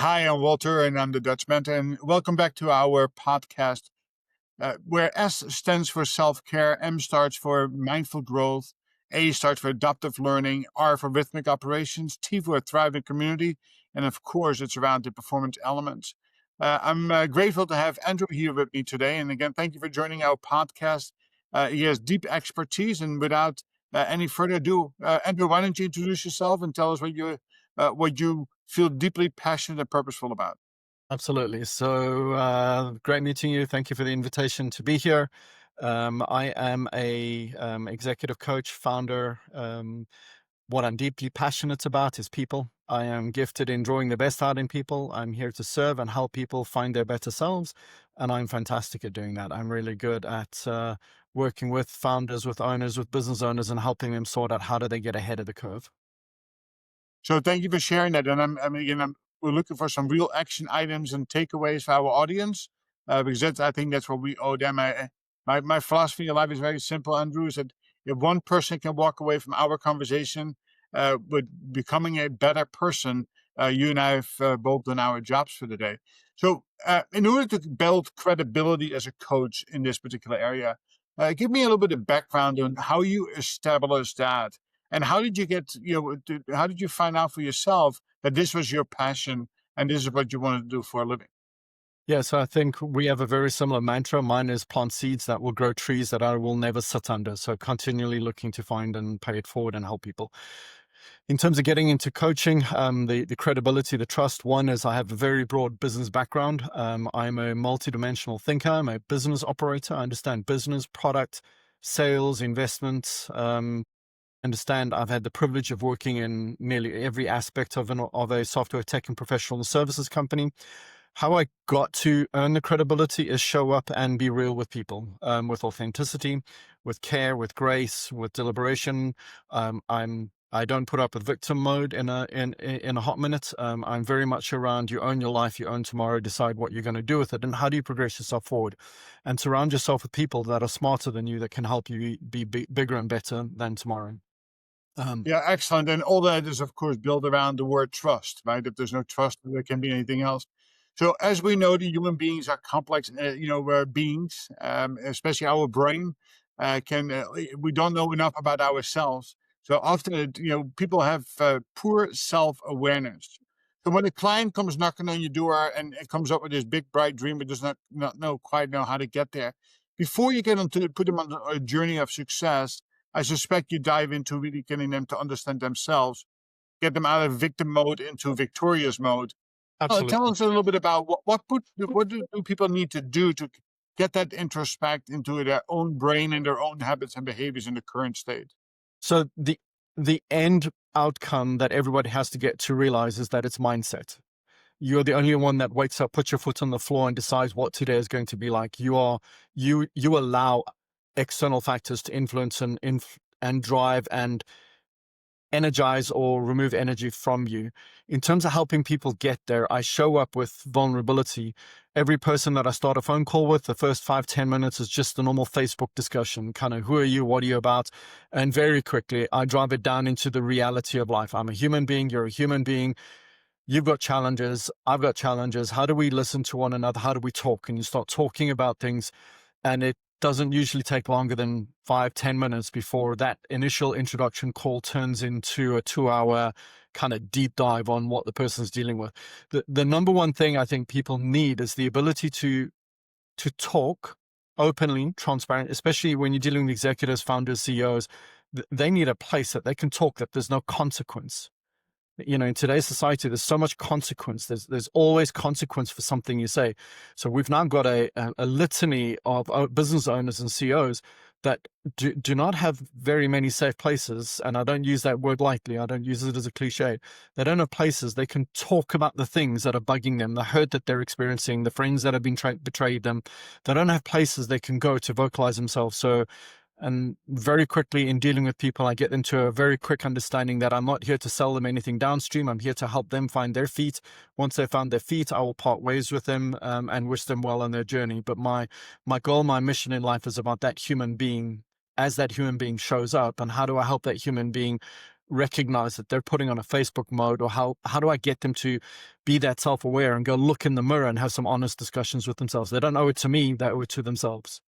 Hi, I'm Walter, and I'm the Dutchman, and welcome back to our podcast, where S stands for self-care, M starts for mindful growth, A starts for adaptive learning, R for rhythmic operations, T for a thriving community, and of course, it's around the performance elements. I'm grateful to have Andrew here with me today, and again, thank you for joining our podcast. He has deep expertise, and without any further ado, Andrew, why don't you introduce yourself and tell us what you feel deeply passionate and purposeful about? Absolutely. So great meeting you. Thank you for the invitation to be here. I am a executive coach, founder. What I'm deeply passionate about is people. I am gifted in drawing the best out in people. I'm here to serve and help people find their better selves, and I'm fantastic at doing that. I'm really good at working with founders, with owners, with business owners, and helping them sort out how do they get ahead of the curve. So thank you for sharing that. And we're looking for some real action items and takeaways for our audience, because I think that's what we owe them. My philosophy in life is very simple, Andrew, is that if one person can walk away from our conversation with becoming a better person, you and I have both done our jobs for the day. So in order to build credibility as a coach in this particular area, give me a little bit of background on how you established that. And how did you how did you find out for yourself that this was your passion and this is what you wanted to do for a living? Yeah, so I think we have a very similar mantra. Mine is plant seeds that will grow trees that I will never sit under. So continually looking to find and pay it forward and help people. In terms of getting into coaching, the credibility, the trust, one is I have a very broad business background. I'm a multidimensional thinker. I'm a business operator. I understand business, product, sales, investments. Understand I've had the privilege of working in nearly every aspect of a software tech and professional services company. How I got to earn the credibility is show up and be real with people, with authenticity, with care, with grace, with deliberation. I don't put up with victim mode in a hot minute. I'm very much around you own your life, you own tomorrow, decide what you're going to do with it, and how do you progress yourself forward, and surround yourself with people that are smarter than you, that can help you be bigger and better than tomorrow. Um, Yeah, excellent. And all that is, of course, built around the word trust, right? If there's no trust, there can be anything else. So, as we know, the human beings are complex, beings, especially our brain. We don't know enough about ourselves. So often, people have poor self-awareness. So when a client comes knocking on your door and comes up with this big bright dream, but does not know quite know how to get there, before you put them on a journey of success, I suspect you dive into really getting them to understand themselves, get them out of victim mode into victorious mode. Tell Absolutely. us a little bit about what do people need to do to get that introspect into their own brain and their own habits and behaviors in the current state. So the end outcome that everybody has to get to realize is that it's mindset. You're the only one that wakes up, puts your foot on the floor, and decides what today is going to be like. You allow external factors to influence and drive and energize or remove energy from you. In terms of helping people get there, I show up with vulnerability. Every person that I start a phone call with, the first 5-10 minutes is just the normal Facebook discussion, kind of who are you, what are you about? And very quickly, I drive it down into the reality of life. I'm a human being, you're a human being. You've got challenges, I've got challenges. How do we listen to one another? How do we talk? And you start talking about things, and it doesn't usually take longer than 5-10 minutes before that initial introduction call turns into a 2-hour kind of deep dive on what the person's dealing with. The number one thing I think people need is the ability to talk openly, transparent, especially when you're dealing with executives, founders, CEOs. They need a place that they can talk, that there's no consequence. In today's society, there's so much consequence. There's always consequence for something you say. So we've now got a litany of business owners and CEOs that do not have very many safe places. And I don't use that word lightly. I don't use it as a cliche. They don't have places they can talk about the things that are bugging them, the hurt that they're experiencing, the friends that have been betrayed them. They don't have places they can go to vocalize themselves. So, and very quickly in dealing with people, I get into a very quick understanding that I'm not here to sell them anything downstream. I'm here to help them find their feet. Once they found their feet, I will part ways with them, and wish them well on their journey. But my goal, my mission in life is about that human being. As that human being shows up, and how do I help that human being recognize that they're putting on a Facebook mode, or how do I get them to be that self-aware and go look in the mirror and have some honest discussions with themselves? They don't owe it to me, they owe it to themselves.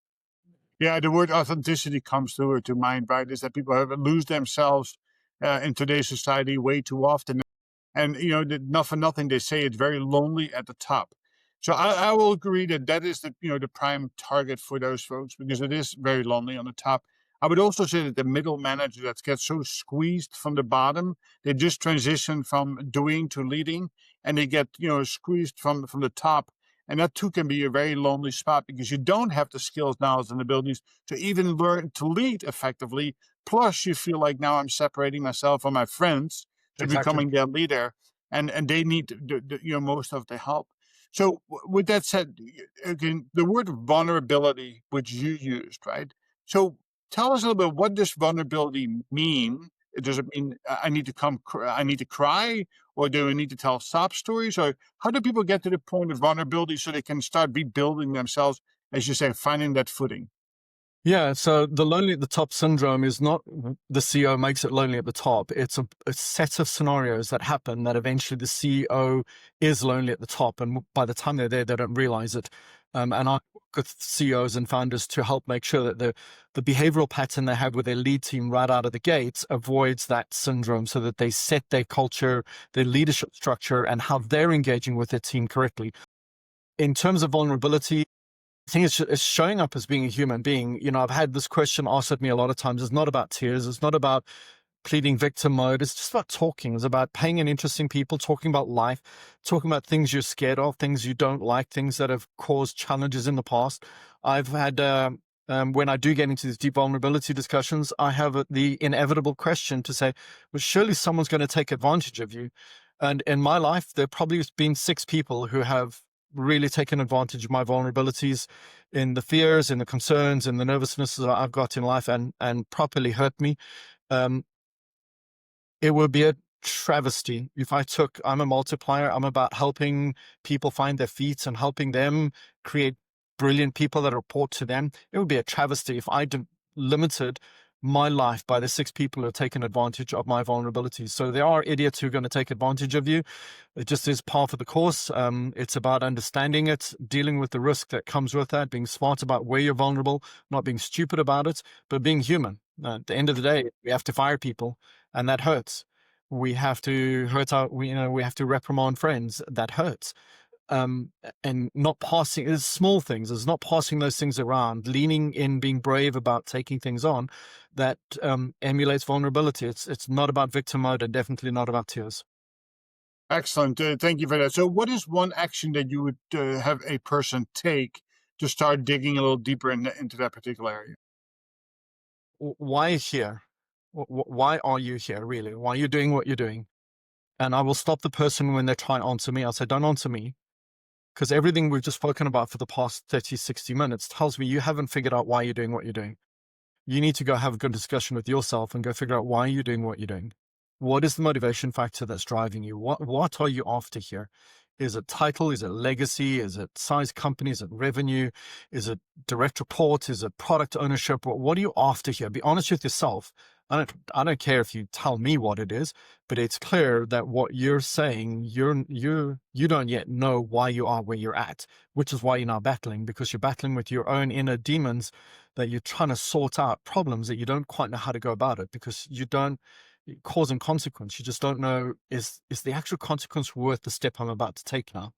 Yeah, the word authenticity comes to mind, right? Is that people have lose themselves in today's society way too often. And not for nothing, they say it's very lonely at the top. So I will agree that that is the prime target for those folks, because it is very lonely on the top. I would also say that the middle manager that gets so squeezed from the bottom, they just transition from doing to leading, and they get squeezed from the top. And that too can be a very lonely spot, because you don't have the skills, knowledge, and abilities to even learn to lead effectively. Plus, you feel like, now I'm separating myself from my friends to Exactly. becoming their leader, and they need most of the help. So with that said, again, the word vulnerability, which you used, right? So tell us a little bit, what does vulnerability mean? Does it mean I need to I need to cry, or do I need to tell sob stories, or how do people get to the point of vulnerability so they can start rebuilding themselves, as you say, finding that footing? Yeah, so the lonely at the top syndrome is not the CEO makes it lonely at the top. It's a set of scenarios that happen that eventually the CEO is lonely at the top. And by the time they're there, they don't realize it. And I work with CEOs and founders to help make sure that the behavioral pattern they have with their lead team right out of the gates avoids that syndrome, so that they set their culture, their leadership structure, and how they're engaging with their team correctly. In terms of vulnerability, I think it's showing up as being a human being. I've had this question asked at me a lot of times. It's not about tears. It's not about pleading victim mode. It's just about talking. It's about paying an interest in people, talking about life, talking about things you're scared of, things you don't like, things that have caused challenges in the past. I've had, when I do get into these deep vulnerability discussions, I have the inevitable question to say, well, surely someone's going to take advantage of you. And in my life, there probably has been 6 people who have really taken advantage of my vulnerabilities, in the fears, in the concerns, in the nervousness that I've got in life, and properly hurt me. Um, it would be a travesty if I'm a multiplier. I'm about helping people find their feet and helping them create brilliant people that report to them. It would be a travesty if I limited my life by the 6 people who have taken advantage of my vulnerabilities. So there are idiots who are going to take advantage of you. It just is part of the course. It's about understanding it, dealing with the risk that comes with that, being smart about where you're vulnerable, not being stupid about it, but being human. At the end of the day, we have to fire people, and that hurts. We have to we have to reprimand friends. That hurts. And not passing, it's small things. It's not passing those things around, leaning in, being brave about taking things on, that emulates vulnerability. It's not about victim mode, and definitely not about tears. Excellent. Thank you for that. So what is one action that you would have a person take to start digging a little deeper into that particular area? Why here? Why are you here, really? Why are you doing what you're doing? And I will stop the person when they try and answer me. I'll say, don't answer me, because everything we've just spoken about for the past 30, 60 minutes tells me you haven't figured out why you're doing what you're doing. You need to go have a good discussion with yourself and go figure out why you're doing what you're doing. What is the motivation factor that's driving you? What are you after here? Is it title? Is it legacy? Is it size company? Is it revenue? Is it direct report? Is it product ownership? What are you after here? Be honest with yourself. I don't care if you tell me what it is, but it's clear that what you're saying, you don't yet know why you are where you're at, which is why you're now battling, because you're battling with your own inner demons, that you're trying to sort out problems that you don't quite know how to go about it, because you don't cause and consequence. You just don't know, is the actual consequence worth the step I'm about to take now?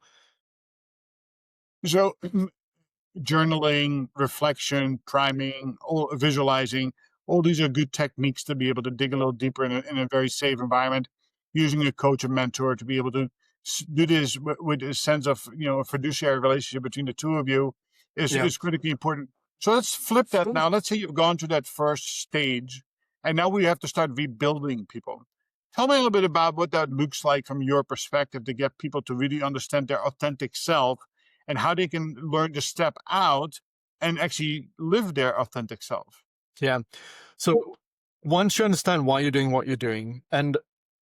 So journaling, reflection, priming, visualizing, all these are good techniques to be able to dig a little deeper in a very safe environment. Using a coach or mentor to be able to do this with a sense of a fiduciary relationship between the two of you Yeah. is critically important. So let's flip that now. Let's say you've gone to that first stage, and now we have to start rebuilding people. Tell me a little bit about what that looks like from your perspective to get people to really understand their authentic self, and how they can learn to step out and actually live their authentic self. Yeah. So once you understand why you're doing what you're doing, and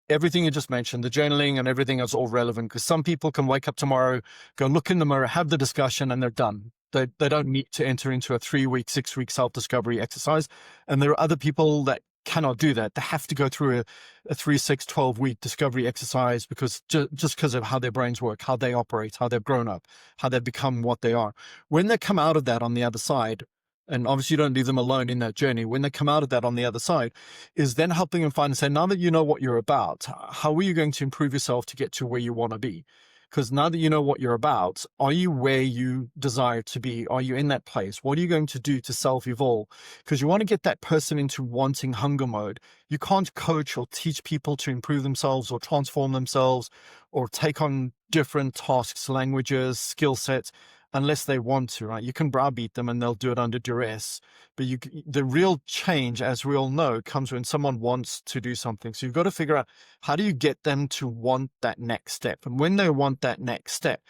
everything you just mentioned, the journaling and everything is all relevant, because some people can wake up tomorrow, go look in the mirror, have the discussion, and they're done. They don't need to enter into a 3-week, 6-week self-discovery exercise. And there are other people that cannot do that. They have to go through a 3, 6, 12-week discovery exercise because just because of how their brains work, how they operate, how they've grown up, how they've become what they are. When they come out of that on the other side, and obviously you don't leave them alone in that journey, when they come out of that on the other side, is then helping them find and say, now that you know what you're about, how are you going to improve yourself to get to where you want to be? Because now that you know what you're about, are you where you desire to be? Are you in that place? What are you going to do to self-evolve? Because you want to get that person into wanting hunger mode. You can't coach or teach people to improve themselves or transform themselves or take on different tasks, languages, skill sets, unless they want to, right? You can browbeat them and they'll do it under duress. But the real change, as we all know, comes when someone wants to do something. So you've got to figure out, how do you get them to want that next step? And when they want that next step,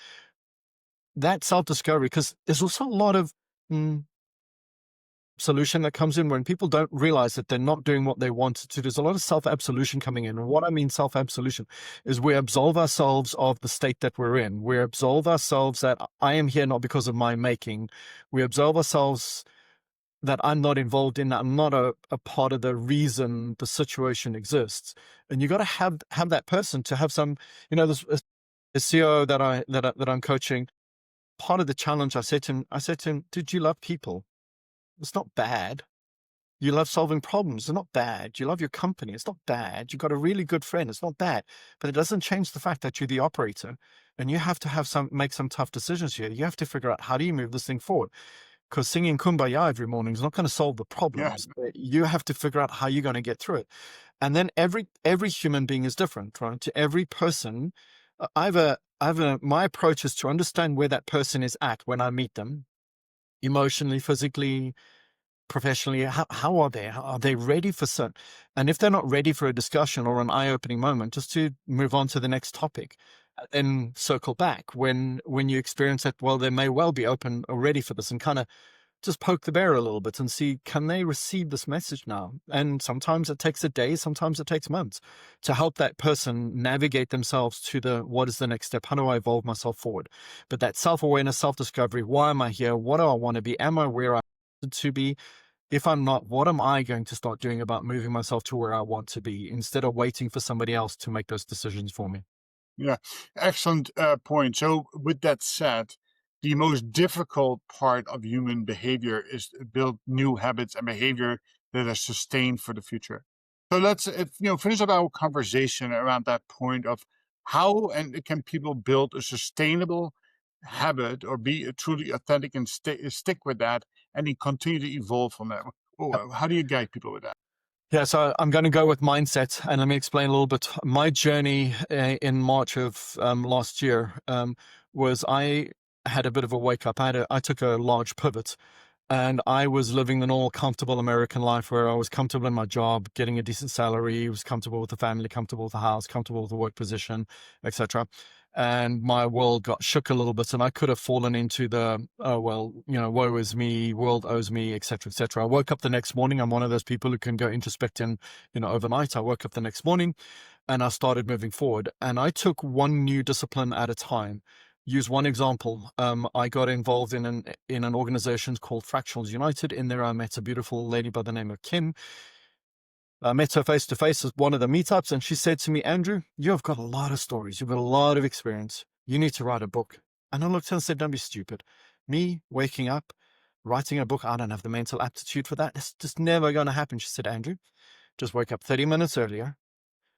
that self-discovery, because there's also a lot of solution that comes in when people don't realize that they're not doing what they wanted to. There's a lot of self-absolution coming in. And what I mean self-absolution is we absolve ourselves of the state that we're in. We absolve ourselves that I am here not because of my making. We absolve ourselves that I'm not involved in that. I'm not a part of the reason the situation exists. And you got to have that person to have some, this the CEO that I'm coaching. Part of the challenge, I said to him, "Did you love people? It's not bad. You love solving problems. It's not bad. You love your company. It's not bad. You've got a really good friend. It's not bad. But it doesn't change the fact that you're the operator, and you have to make some tough decisions here. You have to figure out, how do you move this thing forward? Because singing Kumbaya every morning is not going to solve the Yeah. problems. You have to figure out how you're going to get through it. And then every human being is different, right? To every person, my approach is to understand where that person is at when I meet them, emotionally, physically, professionally. How are they? Are they ready for certain? And if they're not ready for a discussion or an eye-opening moment, just to move on to the next topic, and circle back when you experience that, well, they may well be open or ready for this, and kind of just poke the bear a little bit and see, can they receive this message now? And sometimes it takes a day, sometimes it takes months to help that person navigate themselves to what is the next step? How do I evolve myself forward? But that self-awareness, self-discovery, why am I here? What do I want to be? Am I where I want to be? If I'm not, what am I going to start doing about moving myself to where I want to be, instead of waiting for somebody else to make those decisions for me? Yeah, excellent point. So, with that said, the most difficult part of human behavior is to build new habits and behavior that are sustained for the future. So let's finish up our conversation around that point of how and can people build a sustainable habit or be truly authentic and stick with that and then continue to evolve from that. How do you guide people with that? Yeah, so I'm going to go with mindset, and let me explain a little bit. My journey in March of last year was, I had a bit of a wake up. I took a large pivot, and I was living the normal, comfortable American life where I was comfortable in my job, getting a decent salary, was comfortable with the family, comfortable with the house, comfortable with the work position, etc. And my world got shook a little bit, and I could have fallen into the, oh, well, woe is me, world owes me, etc., etc. I woke up the next morning. I'm one of those people who can go introspect in, overnight. I woke up the next morning and I started moving forward. And I took one new discipline at a time. Use one example. I got involved in an organization called Fractionals United. In there, I met a beautiful lady by the name of Kim. I met her face to face at one of the meetups, and she said to me, "Andrew, you've got a lot of stories. You've got a lot of experience. You need to write a book." And I looked at her and said, "Don't be stupid. Me waking up, writing a book, I don't have the mental aptitude for that. It's just never going to happen." She said, "Andrew, just wake up 30 minutes earlier.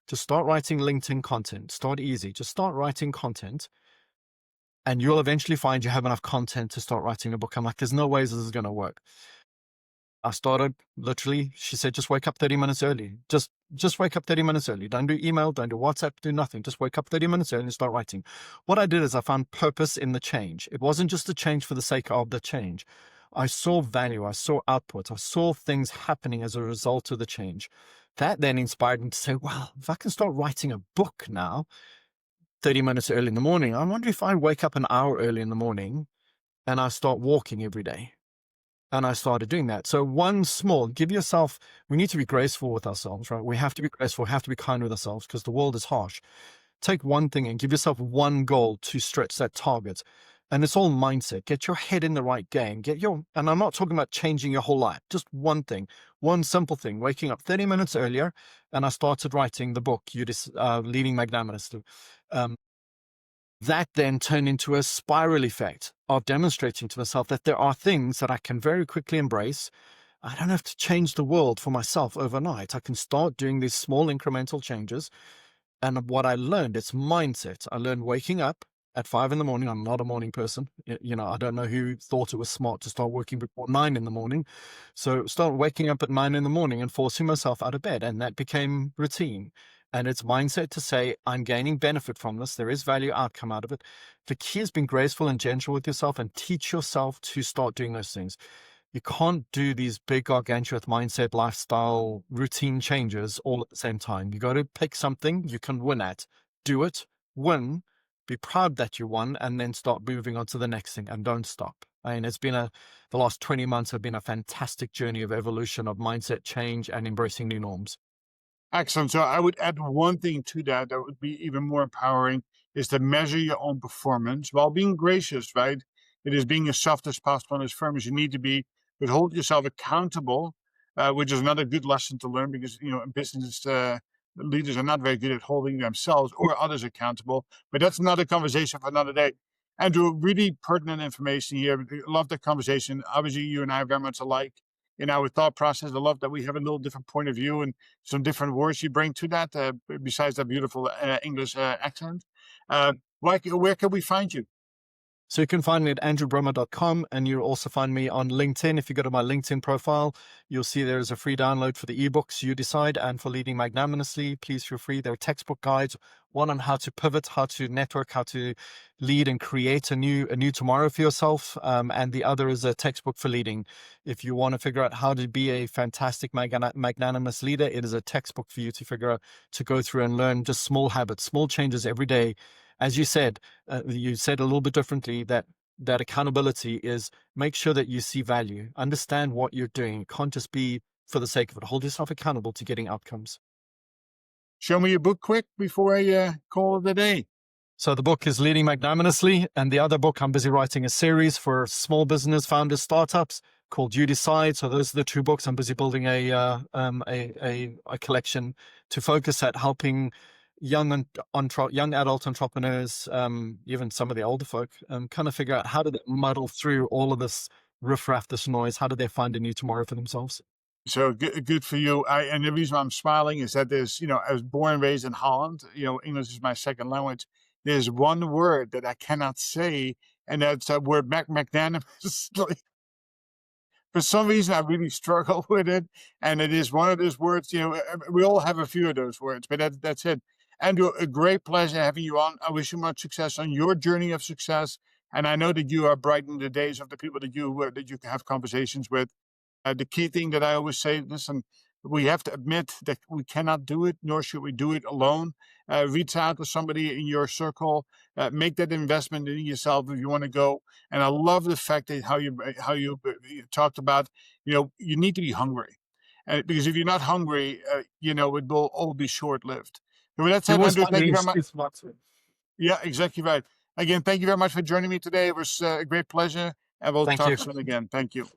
Just start writing LinkedIn content. Start easy. Just start writing content. And you'll eventually find you have enough content to start writing a book." I'm like, there's no ways this is going to work. I started, literally, she said, just wake up 30 minutes early. Just wake up 30 minutes early. Don't do email, don't do WhatsApp, do nothing. Just wake up 30 minutes early and start writing. What I did is I found purpose in the change. It wasn't just a change for the sake of the change. I saw value, I saw output, I saw things happening as a result of the change. That then inspired me to say, well, if I can start writing a book now, 30 minutes early in the morning, I wonder if I wake up an hour early in the morning and I start walking every day. And I started doing that. So give yourself, we need to be graceful with ourselves, right? We have to be graceful, we have to be kind with ourselves because the world is harsh. Take one thing and give yourself one goal to stretch that target. And it's all mindset. Get your head in the right game. And I'm not talking about changing your whole life, just one thing, one simple thing, waking up 30 minutes earlier. And I started writing the book, Leading Magnanimously. That then turned into a spiral effect of demonstrating to myself that there are things that I can very quickly embrace. I don't have to change the world for myself overnight. I can start doing these small incremental changes. And what I learned, it's mindset. I learned waking up at 5 in the morning. I'm not a morning person. I don't know who thought it was smart to start working before 9 in the morning. So start waking up at 9 in the morning and forcing myself out of bed. And that became routine. And it's mindset to say, I'm gaining benefit from this. There is value outcome out of it. The key is being graceful and gentle with yourself and teach yourself to start doing those things. You can't do these big gargantuan mindset, lifestyle, routine changes all at the same time. You got to pick something you can win at, do it, win, be proud that you won, and then start moving on to the next thing and don't stop. I mean, the last 20 months have been a fantastic journey of evolution, of mindset change and embracing new norms. Excellent. So I would add one thing to that that would be even more empowering is to measure your own performance while being gracious, right? It is being as soft as possible and as firm as you need to be, but hold yourself accountable, which is another good lesson to learn because, business leaders are not very good at holding themselves or others accountable. But that's another conversation for another day. Andrew, really pertinent information here. I love the conversation. Obviously, you and I are very much alike in our thought process. I love that we have a little different point of view and some different words you bring to that, besides that beautiful English accent. Where can we find you? So you can find me at andrewbrummer.com, and you'll also find me on LinkedIn. If you go to my LinkedIn profile, you'll see there is a free download for the ebooks You Decide and for Leading Magnanimously. Please feel free. There are textbook guides, one on how to pivot, how to network, how to lead and create a new tomorrow for yourself. And the other is a textbook for leading. If you want to figure out how to be a fantastic magnanimous leader, it is a textbook for you to figure out, to go through and learn just small habits, small changes every day. As you said a little bit differently, that accountability is make sure that you see value, understand what you're doing. It can't just be for the sake of it. Hold yourself accountable to getting outcomes. Show me your book quick before I call it a day. So the book is Leading Magnanimously, and the other book, I'm busy writing a series for small business founders, startups called You Decide. So those are the two books. I'm busy building a collection to focus at helping young adult entrepreneurs, even some of the older folk, kind of figure out how do they muddle through all of this riffraff, this noise. How do they find a new tomorrow for themselves? So good for you. And the reason why I'm smiling is that I was born and raised in Holland. English is my second language. There's one word that I cannot say, and that's that word magnanimous. For some reason, I really struggle with it, and it is one of those words. We all have a few of those words, but that's it. Andrew, a great pleasure having you on. I wish you much success on your journey of success, and I know that you are brightening the days of the people that you can have conversations with. The key thing that I always say, listen, we have to admit that we cannot do it, nor should we do it alone. Reach out to somebody in your circle, make that investment in yourself if you want to go. And I love the fact that how you talked about, you need to be hungry, because if you're not hungry, it will all be short lived. So with that said, Andrew, thank you very much. Yeah, exactly right. Again, thank you very much for joining me today. It was a great pleasure, and we'll talk soon again. Thank you.